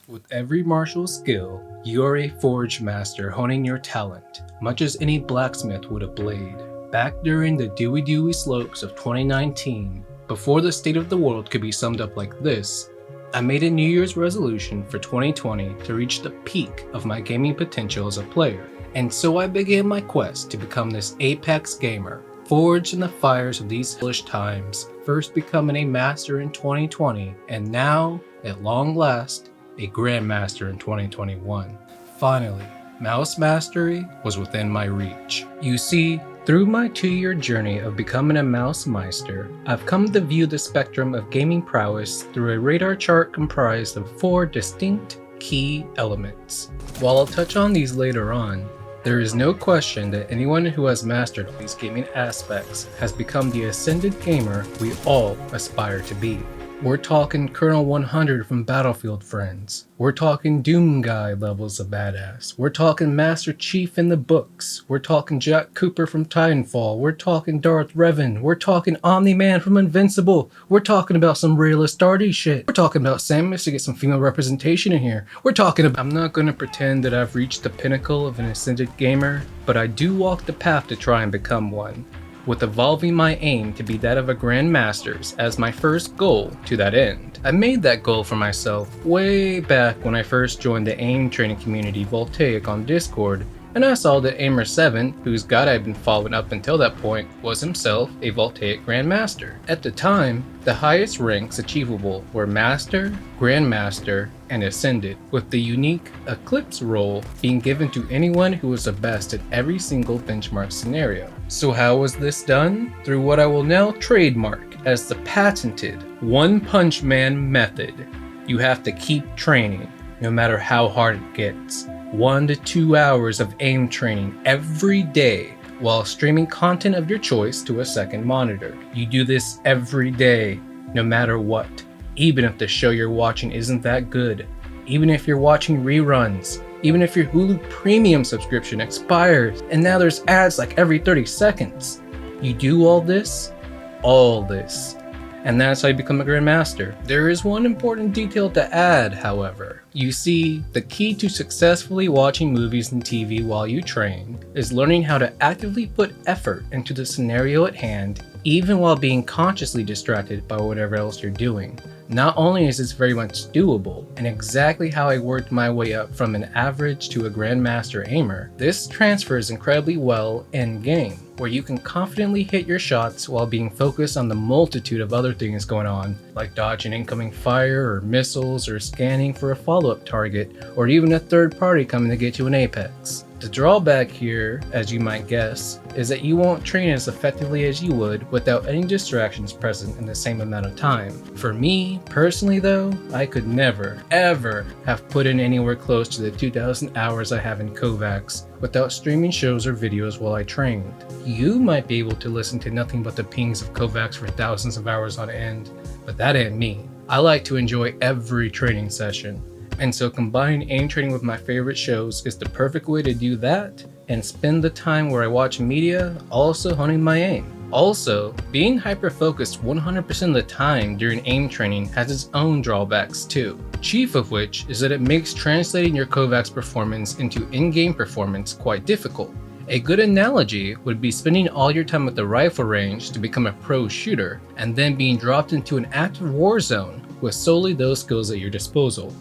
With every martial skill, you are a forge master honing your talent, much as any blacksmith would a blade. Back during the dewy slopes of 2019, before the state of the world could be summed up like this, I made a New Year's resolution for 2020 to reach the peak of my gaming potential as a player. And so I began my quest to become this apex gamer, forged in the fires of these hellish times, first becoming a master in 2020, and now, at long last, a Grandmaster in 2021. Finally, Mouse Mastery was within my reach. You see, through my 2-year journey of becoming a Mouse Meister, I've come to view the spectrum of gaming prowess through a radar chart comprised of 4 distinct key elements. While I'll touch on these later on, there is no question that anyone who has mastered these gaming aspects has become the ascended gamer we all aspire to be. We're talking Colonel 100 from Battlefield Friends. We're talking Doom Guy levels of badass. We're talking Master Chief in the books. We're talking Jack Cooper from Titanfall. We're talking Darth Revan. We're talking Omni-Man from Invincible. We're talking about some realist arty shit. We're talking about Samus to get some female representation in here. We're talking about... I'm not gonna pretend that I've reached the pinnacle of an ascended gamer, but I do walk the path to try and become one, with evolving my aim to be that of a Grandmaster's as my first goal to that end. I made that goal for myself way back when I first joined the AIM training community Voltaic on Discord, and I saw that Aimer7, whose guide I'd been following up until that point, was himself a Voltaic Grandmaster. At the time, the highest ranks achievable were Master, Grandmaster, and Ascended, with the unique Eclipse role being given to anyone who was the best at every single benchmark scenario. So how was this done? Through what I will now trademark as the patented One Punch Man method. You have to keep training, no matter how hard it gets. 1 to 2 hours of AIM training every day while streaming content of your choice to a second monitor. You do this every day, no matter what. Even if the show you're watching isn't that good. Even if you're watching reruns. Even if your Hulu Premium subscription expires and now there's ads like every 30 seconds. You do all this, and that's how you become a Grandmaster. There is one important detail to add, however. You see, the key to successfully watching movies and TV while you train is learning how to actively put effort into the scenario at hand, even while being consciously distracted by whatever else you're doing. Not only is this very much doable, and exactly how I worked my way up from an average to a Grandmaster aimer, this transfers incredibly well in-game, where you can confidently hit your shots while being focused on the multitude of other things going on, like dodging incoming fire or missiles or scanning for a follow-up target, or even a third party coming to get you an apex. The drawback here, as you might guess, is that you won't train as effectively as you would without any distractions present in the same amount of time. For me, personally though, I could never, ever have put in anywhere close to the 2,000 hours I have in Kovacs without streaming shows or videos while I trained. You might be able to listen to nothing but the pings of Kovacs for thousands of hours on end, but that ain't me. I like to enjoy every training session. And so combining AIM training with my favorite shows is the perfect way to do that and spend the time where I watch media also honing my aim. Also, being hyper-focused 100% of the time during AIM training has its own drawbacks too. Chief of which is that it makes translating your Kovacs performance into in-game performance quite difficult. A good analogy would be spending all your time at the rifle range to become a pro shooter and then being dropped into an active war zone with solely those skills at your disposal.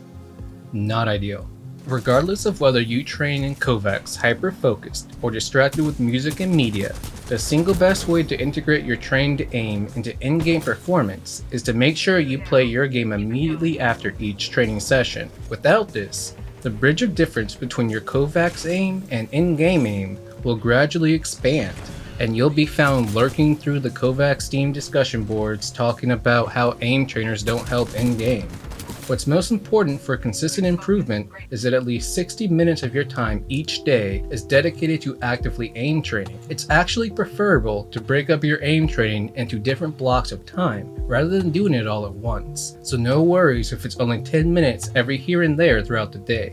Not ideal. Regardless of whether you train in Kovacs hyper-focused or distracted with music and media, the single best way to integrate your trained aim into in-game performance is to make sure you play your game immediately after each training session. Without this, the bridge of difference between your Kovacs aim and in-game aim will gradually expand, and you'll be found lurking through the Kovacs Steam discussion boards talking about how aim trainers don't help in-game. What's most important for consistent improvement is that at least 60 minutes of your time each day is dedicated to actively aim training. It's actually preferable to break up your aim training into different blocks of time rather than doing it all at once. So no worries if it's only 10 minutes every here and there throughout the day.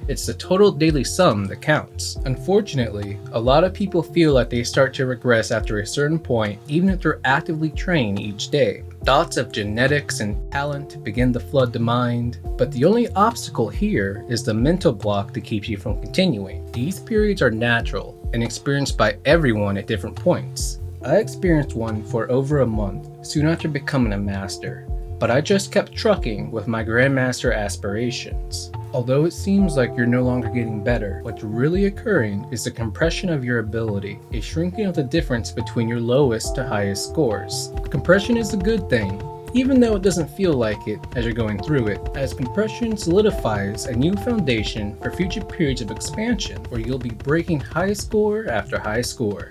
It's the total daily sum that counts. Unfortunately, a lot of people feel like they start to regress after a certain point even if they're actively trained each day. Thoughts of genetics and talent begin to flood the mind, but the only obstacle here is the mental block that keeps you from continuing. These periods are natural and experienced by everyone at different points. I experienced one for over a month soon after becoming a master, but I just kept trucking with my Grandmaster aspirations. Although it seems like you're no longer getting better, what's really occurring is the compression of your ability, a shrinking of the difference between your lowest to highest scores. Compression is a good thing, even though it doesn't feel like it as you're going through it, as compression solidifies a new foundation for future periods of expansion where you'll be breaking high score after high score.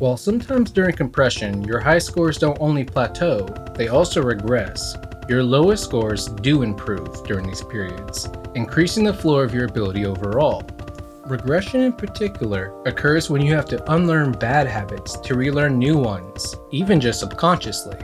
While sometimes during compression, your high scores don't only plateau, they also regress. Your lowest scores do improve during these periods, increasing the floor of your ability overall. Regression in particular occurs when you have to unlearn bad habits to relearn new ones, even just subconsciously.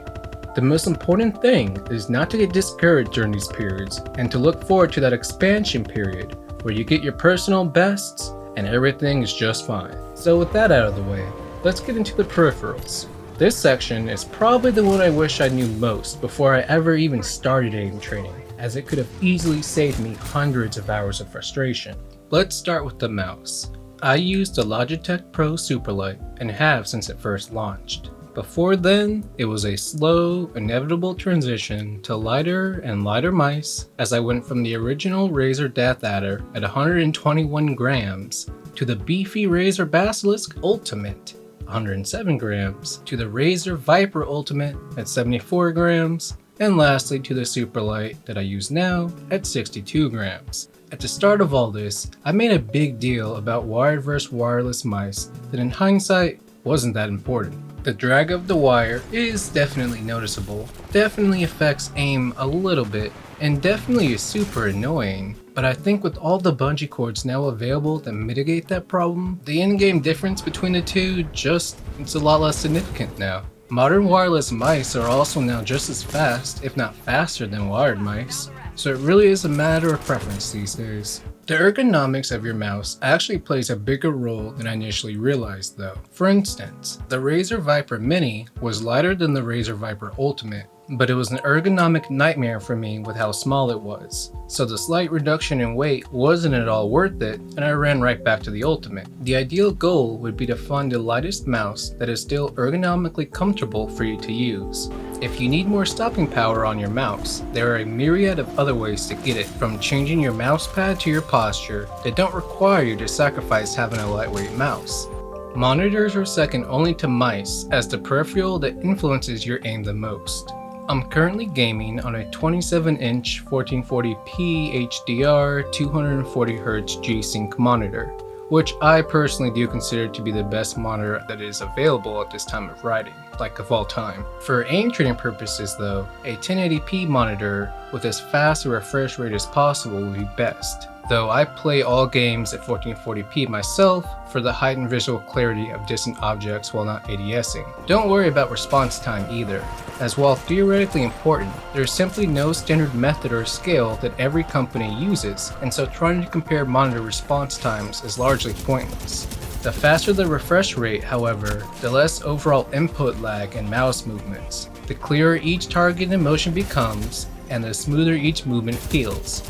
The most important thing is not to get discouraged during these periods and to look forward to that expansion period where you get your personal bests and everything is just fine. So with that out of the way, let's get into the peripherals. This section is probably the one I wish I knew most before I ever even started aim training, as it could have easily saved me hundreds of hours of frustration. Let's start with the mouse. I used the Logitech Pro Superlight and have since it first launched. Before then, it was a slow, inevitable transition to lighter and lighter mice as I went from the original Razer DeathAdder at 121 grams to the beefy Razer Basilisk Ultimate 107 grams, to the Razer Viper Ultimate at 74 grams, and lastly to the Superlight that I use now at 62 grams. At the start of all this, I made a big deal about wired versus wireless mice that in hindsight wasn't that important. The drag of the wire is definitely noticeable, definitely affects aim a little bit, and definitely is super annoying, but I think with all the bungee cords now available that mitigate that problem, the in-game difference between the two it's a lot less significant now. Modern wireless mice are also now just as fast, if not faster than wired mice, so it really is a matter of preference these days. The ergonomics of your mouse actually plays a bigger role than I initially realized though. For instance, the Razer Viper Mini was lighter than the Razer Viper Ultimate, but it was an ergonomic nightmare for me with how small it was. So the slight reduction in weight wasn't at all worth it, and I ran right back to the Ultimate. The ideal goal would be to find the lightest mouse that is still ergonomically comfortable for you to use. If you need more stopping power on your mouse, there are a myriad of other ways to get it, from changing your mouse pad to your posture that don't require you to sacrifice having a lightweight mouse. Monitors are second only to mice as the peripheral that influences your aim the most. I'm currently gaming on a 27-inch 1440p HDR 240Hz G-Sync monitor, which I personally do consider to be the best monitor that is available at this time of writing, like of all time. For aim training purposes though, a 1080p monitor with as fast a refresh rate as possible would be best, though I play all games at 1440p myself for the heightened visual clarity of distant objects while not ADSing. Don't worry about response time either, as while theoretically important, there is simply no standard method or scale that every company uses, and so trying to compare monitor response times is largely pointless. The faster the refresh rate, however, the less overall input lag and mouse movements, the clearer each target in motion becomes, and the smoother each movement feels.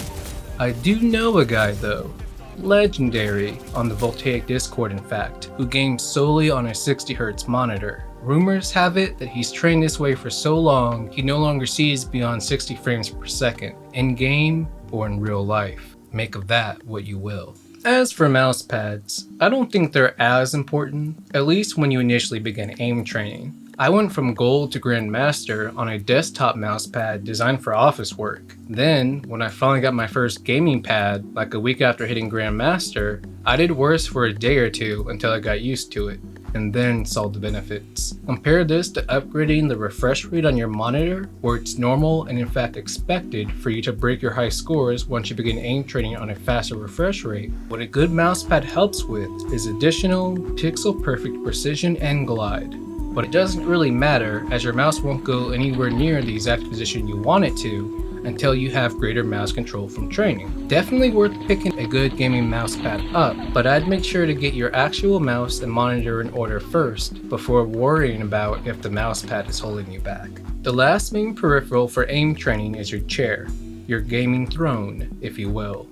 I do know a guy though, legendary on the Voltaic Discord in fact, who games solely on a 60Hz monitor. Rumors have it that he's trained this way for so long he no longer sees beyond 60 frames per second, in game or in real life. Make of that what you will. As for mouse pads, I don't think they're as important, at least when you initially begin aim training. I went from gold to grandmaster on a desktop mouse pad designed for office work. Then, when I finally got my first gaming pad, like a week after hitting grandmaster, I did worse for a day or two until I got used to it, and then saw the benefits. Compare this to upgrading the refresh rate on your monitor, where it's normal and in fact expected for you to break your high scores once you begin aim training on a faster refresh rate. What a good mousepad helps with is additional pixel-perfect precision and glide. But it doesn't really matter, as your mouse won't go anywhere near the exact position you want it to until you have greater mouse control from training. Definitely worth picking a good gaming mousepad up, but I'd make sure to get your actual mouse and monitor in order first before worrying about if the mousepad is holding you back. The last main peripheral for aim training is your chair, your gaming throne, if you will.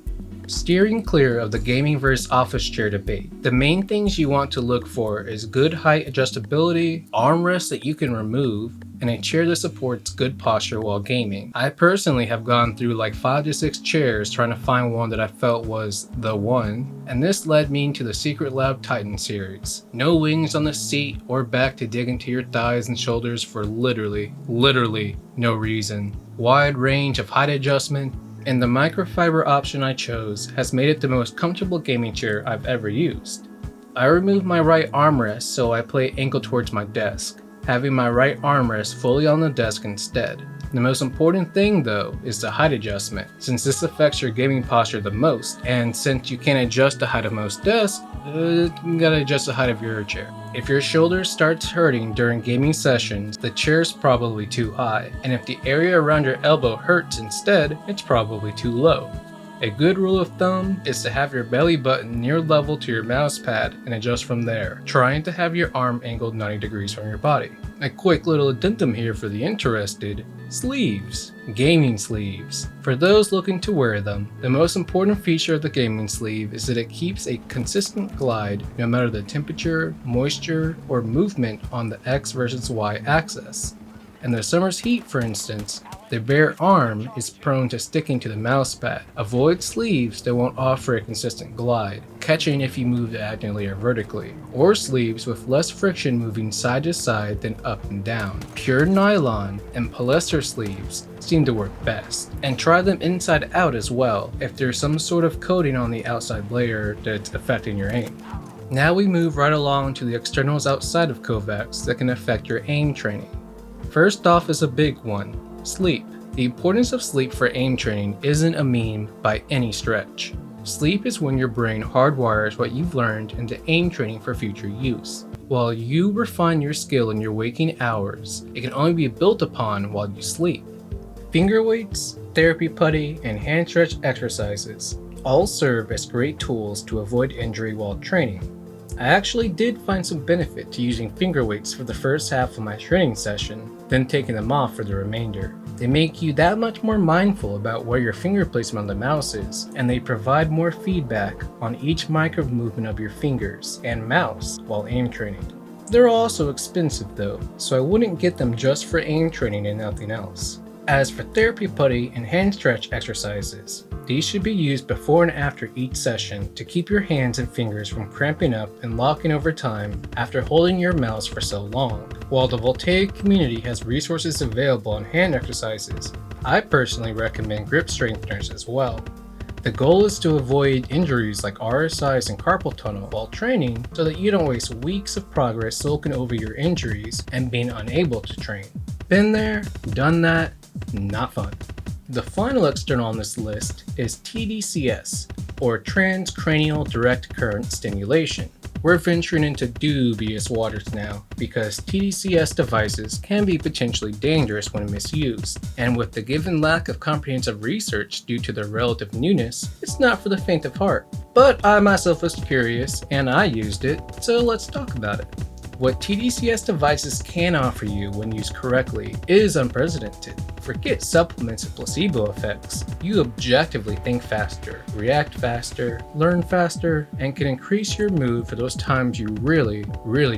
Steering clear of the gaming versus office chair debate, the main things you want to look for is good height adjustability, armrests that you can remove, and a chair that supports good posture while gaming. I personally have gone through like 5 to 6 chairs trying to find one that I felt was the one, and this led me to the Secretlab Titan series. No wings on the seat or back to dig into your thighs and shoulders for literally no reason. Wide range of height adjustment, and the microfiber option I chose has made it the most comfortable gaming chair I've ever used. I removed my right armrest so I play angled towards my desk, having my right armrest fully on the desk instead. The most important thing though is the height adjustment, since this affects your gaming posture the most, and since you can't adjust the height of most desks, you gotta adjust the height of your chair. If your shoulder starts hurting during gaming sessions, the chair's probably too high, and if the area around your elbow hurts instead, it's probably too low. A good rule of thumb is to have your belly button near level to your mouse pad and adjust from there, trying to have your arm angled 90 degrees from your body. A quick little addendum here for the interested: sleeves. Gaming sleeves. For those looking to wear them, the most important feature of the gaming sleeve is that it keeps a consistent glide no matter the temperature, moisture, or movement on the X versus Y axis. In the summer's heat, for instance, the bare arm is prone to sticking to the mouse pad. Avoid sleeves that won't offer a consistent glide, catching if you move diagonally or vertically, or sleeves with less friction moving side to side than up and down. Pure nylon and polyester sleeves seem to work best, and try them inside out as well if there's some sort of coating on the outside layer that's affecting your aim. Now we move right along to the externals outside of Kovacs that can affect your aim training. First off is a big one: sleep. The importance of sleep for aim training isn't a meme by any stretch. Sleep is when your brain hardwires what you've learned into aim training for future use. While you refine your skill in your waking hours, it can only be built upon while you sleep. Finger weights, therapy putty, and hand stretch exercises all serve as great tools to avoid injury while training. I actually did find some benefit to using finger weights for the first half of my training session, then taking them off for the remainder. They make you that much more mindful about where your finger placement on the mouse is, and they provide more feedback on each micro movement of your fingers and mouse while aim training. They're also expensive though, so I wouldn't get them just for aim training and nothing else. As for therapy putty and hand stretch exercises, these should be used before and after each session to keep your hands and fingers from cramping up and locking over time after holding your mouse for so long. While the Voltaic community has resources available on hand exercises, I personally recommend grip strengtheners as well. The goal is to avoid injuries like RSIs and carpal tunnel while training so that you don't waste weeks of progress sulking over your injuries and being unable to train. Been there, done that, not fun. The final external on this list is TDCS, or Transcranial Direct Current Stimulation. We're venturing into dubious waters now because TDCS devices can be potentially dangerous when misused, and with the given lack of comprehensive research due to their relative newness, it's not for the faint of heart. But I myself was curious and I used it, so let's talk about it. What TDCS devices can offer you when used correctly is unprecedented. Forget supplements and placebo effects. You objectively think faster, react faster, learn faster, and can increase your mood for those times you really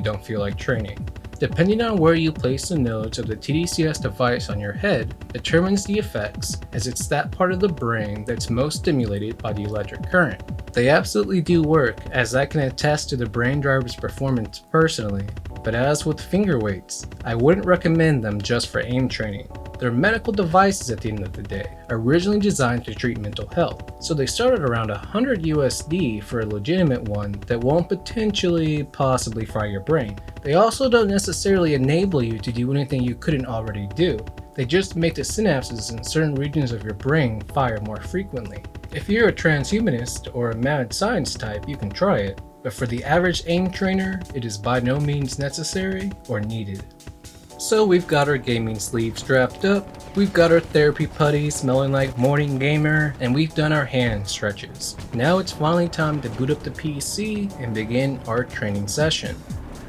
don't feel like training. Depending on where you place the nodes of the TDCS device on your head determines the effects, as it's that part of the brain that's most stimulated by the electric current. They absolutely do work, as I can attest to the brain driver's performance personally, but as with finger weights, I wouldn't recommend them just for aim training. They're medical devices at the end of the day, originally designed to treat mental health, so they started around $100 USD for a legitimate one that won't possibly fry your brain. They also don't necessarily enable you to do anything you couldn't already do. They just make the synapses in certain regions of your brain fire more frequently. If you're a transhumanist or a mad science type, you can try it, but for the average aim trainer, it is by no means necessary or needed. So we've got our gaming sleeves strapped up, we've got our therapy putty smelling like morning gamer, and we've done our hand stretches. Now it's finally time to boot up the PC and begin our training session.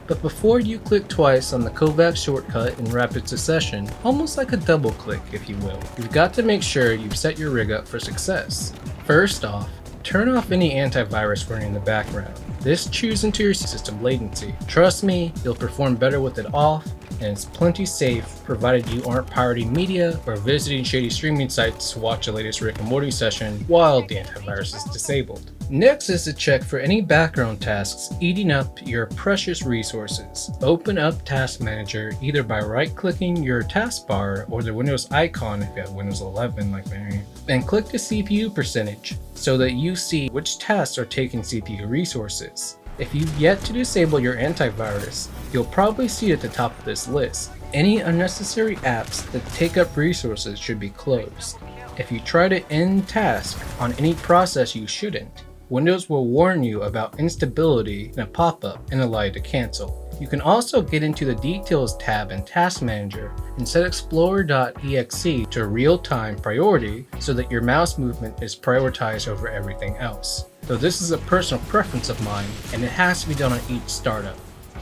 But before you click twice on the Kovacs shortcut in rapid succession, almost like a double click if you will, you've got to make sure you've set your rig up for success. First off, turn off any antivirus running in the background. This chews into your system latency. Trust me, you'll perform better with it off, and it's plenty safe provided you aren't pirating media or visiting shady streaming sites to watch the latest Rick and Morty session while the antivirus is disabled. Next is to check for any background tasks eating up your precious resources. Open up Task Manager either by right-clicking your taskbar or the Windows icon if you have Windows 11 like me, and click the CPU percentage so that you see which tasks are taking CPU resources. If you've yet to disable your antivirus, you'll probably see at the top of this list. Any unnecessary apps that take up resources should be closed. If you try to end task on any process you shouldn't, Windows will warn you about instability in a pop-up and allow you to cancel. You can also get into the Details tab in Task Manager and set Explorer.exe to real-time priority so that your mouse movement is prioritized over everything else. Though this is a personal preference of mine, and it has to be done on each startup.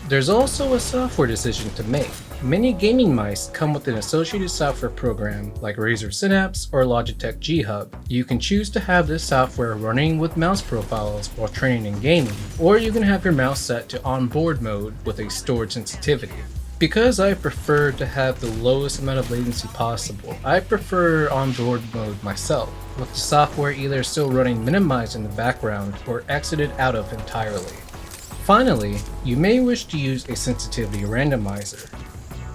There's also a software decision to make. Many gaming mice come with an associated software program like Razer Synapse or Logitech G Hub. You can choose to have this software running with mouse profiles while training and gaming, or you can have your mouse set to onboard mode with a stored sensitivity. Because I prefer to have the lowest amount of latency possible, I prefer onboard mode myself, with the software either still running minimized in the background or exited out of entirely. Finally, you may wish to use a sensitivity randomizer.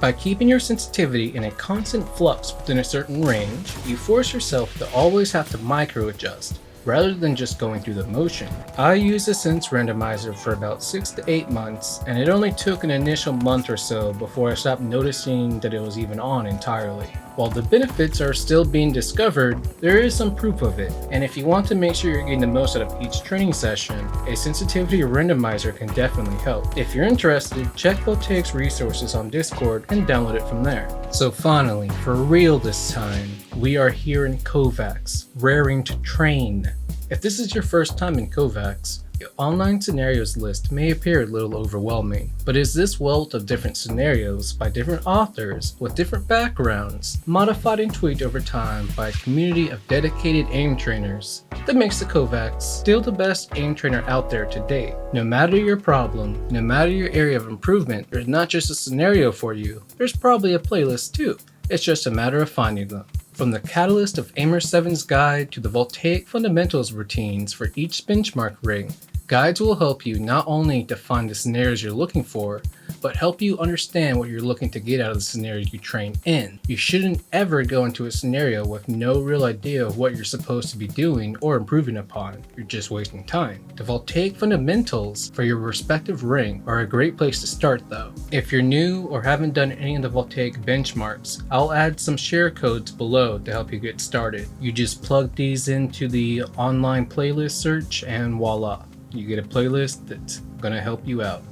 By keeping your sensitivity in a constant flux within a certain range, you force yourself to always have to micro-adjust, rather than just going through the motion. I used the Sense Randomizer for about 6 to 8 months, and it only took an initial month or so before I stopped noticing that it was even on entirely. While the benefits are still being discovered, there is some proof of it, and if you want to make sure you're getting the most out of each training session, a sensitivity randomizer can definitely help. If you're interested, check Voltaic's resources on Discord and download it from there. So finally, for real this time, we are here in Kovacs, raring to train. If this is your first time in Kovacs, your online scenarios list may appear a little overwhelming, but is this wealth of different scenarios by different authors with different backgrounds, modified and tweaked over time by a community of dedicated aim trainers, that makes the Kovacs still the best aim trainer out there to date. No matter your problem, no matter your area of improvement, there's not just a scenario for you, there's probably a playlist too. It's just a matter of finding them. From the catalyst of Aimer 7's guide to the Voltaic fundamentals routines for each benchmark ring, guides will help you not only define the scenarios you're looking for, but help you understand what you're looking to get out of the scenario you train in. You shouldn't ever go into a scenario with no real idea of what you're supposed to be doing or improving upon. You're just wasting time. The Voltaic fundamentals for your respective ring are a great place to start though. If you're new or haven't done any of the Voltaic benchmarks, I'll add some share codes below to help you get started. You just plug these into the online playlist search and voila. You get a playlist that's gonna help you out.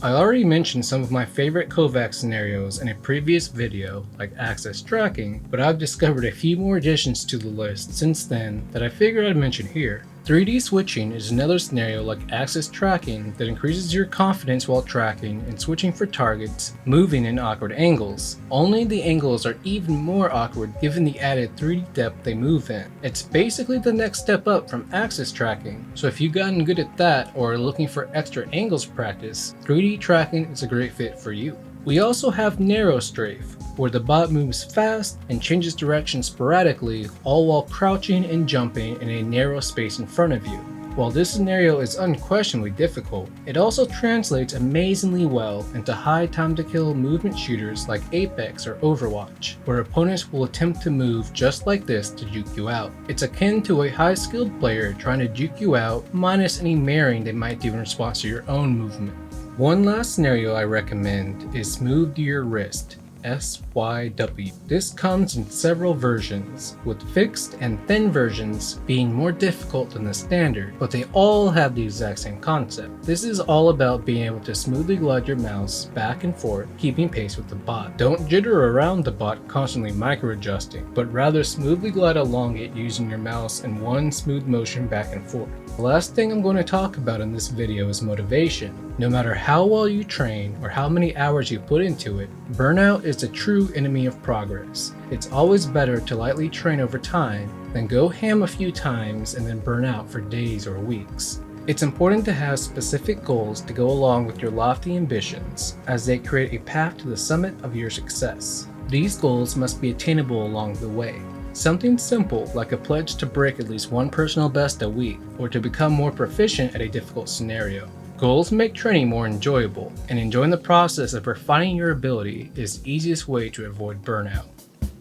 I already mentioned some of my favorite Kovacs scenarios in a previous video, like access tracking, but I've discovered a few more additions to the list since then that I figured I'd mention here. 3D switching is another scenario like access tracking that increases your confidence while tracking and switching for targets, moving in awkward angles. Only the angles are even more awkward given the added 3D depth they move in. It's basically the next step up from access tracking, so if you've gotten good at that or are looking for extra angles practice, 3D tracking is a great fit for you. We also have narrow strafe, where the bot moves fast and changes direction sporadically, all while crouching and jumping in a narrow space in front of you. While this scenario is unquestionably difficult, it also translates amazingly well into high time to kill movement shooters like Apex or Overwatch, where opponents will attempt to move just like this to juke you out. It's akin to a high skilled player trying to juke you out minus any marrying they might do in response to your own movement. One last scenario I recommend is Smooth to Your Wrist. SYW. This comes in several versions, with fixed and thin versions being more difficult than the standard, but they all have the exact same concept. This is all about being able to smoothly glide your mouse back and forth, keeping pace with the bot. Don't jitter around the bot constantly micro-adjusting, but rather smoothly glide along it using your mouse in one smooth motion back and forth. The last thing I'm going to talk about in this video is motivation. No matter how well you train or how many hours you put into it, burnout is the true enemy of progress. It's always better to lightly train over time than go ham a few times and then burn out for days or weeks. It's important to have specific goals to go along with your lofty ambitions, as they create a path to the summit of your success. These goals must be attainable along the way. Something simple like a pledge to break at least one personal best a week, or to become more proficient at a difficult scenario. Goals make training more enjoyable, and enjoying the process of refining your ability is the easiest way to avoid burnout.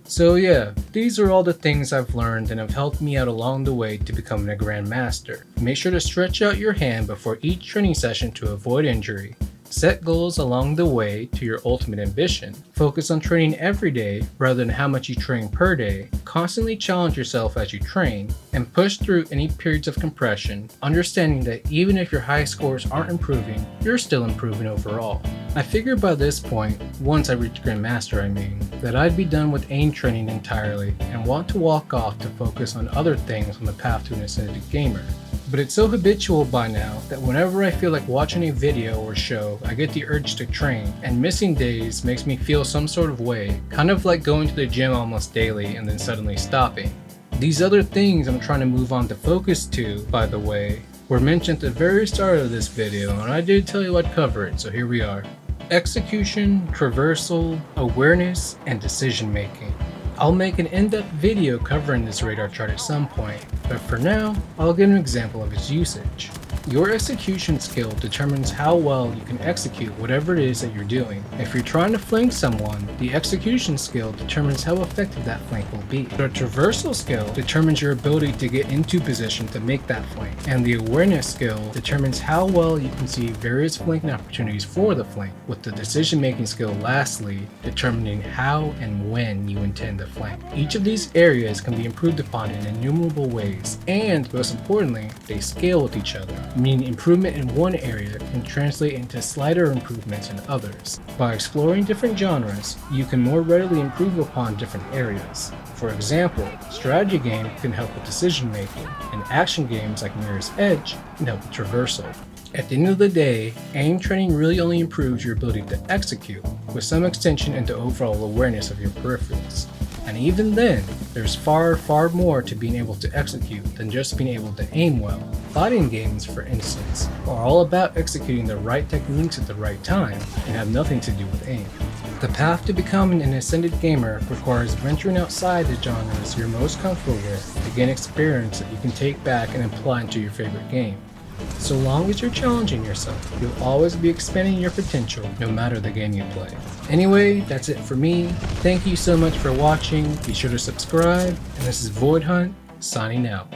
So yeah, these are all the things I've learned and have helped me out along the way to becoming a Grandmaster. Make sure to stretch out your hand before each training session to avoid injury. Set goals along the way to your ultimate ambition. Focus on training every day rather than how much you train per day. Constantly challenge yourself as you train, and push through any periods of compression, understanding that even if your high scores aren't improving, you're still improving overall. I figured by this point, once I reached Grandmaster that I'd be done with aim training entirely and want to walk off to focus on other things on the path to an ascended gamer. But it's so habitual by now that whenever I feel like watching a video or show, I get the urge to train, and missing days makes me feel some sort of way, kind of like going to the gym almost daily and then suddenly stopping. These other things I'm trying to move on to focus to, by the way, were mentioned at the very start of this video, and I did tell you I'd cover it, so here we are. Execution, traversal, awareness, and decision making. I'll make an in-depth video covering this radar chart at some point, but for now, I'll give an example of its usage. Your execution skill determines how well you can execute whatever it is that you're doing. If you're trying to flank someone, the execution skill determines how effective that flank will be. The traversal skill determines your ability to get into position to make that flank, and the awareness skill determines how well you can see various flanking opportunities for the flank, with the decision-making skill lastly determining how and when you intend to flank. Each of these areas can be improved upon in innumerable ways, and most importantly, they scale with each other, meaning improvement in one area can translate into slighter improvements in others. By exploring different genres, you can more readily improve upon different areas. For example, strategy games can help with decision making, and action games like Mirror's Edge can help with traversal. At the end of the day, aim training really only improves your ability to execute, with some extension into overall awareness of your peripherals. And even then, there's far more to being able to execute than just being able to aim well. Fighting games, for instance, are all about executing the right techniques at the right time and have nothing to do with aim. The path to becoming an ascended gamer requires venturing outside the genres you're most comfortable with to gain experience that you can take back and apply into your favorite game. So long as you're challenging yourself, you'll always be expanding your potential no matter the game you play. Anyway, that's it for me. Thank you so much for watching. Be sure to subscribe, and this is Void Hunt, signing out.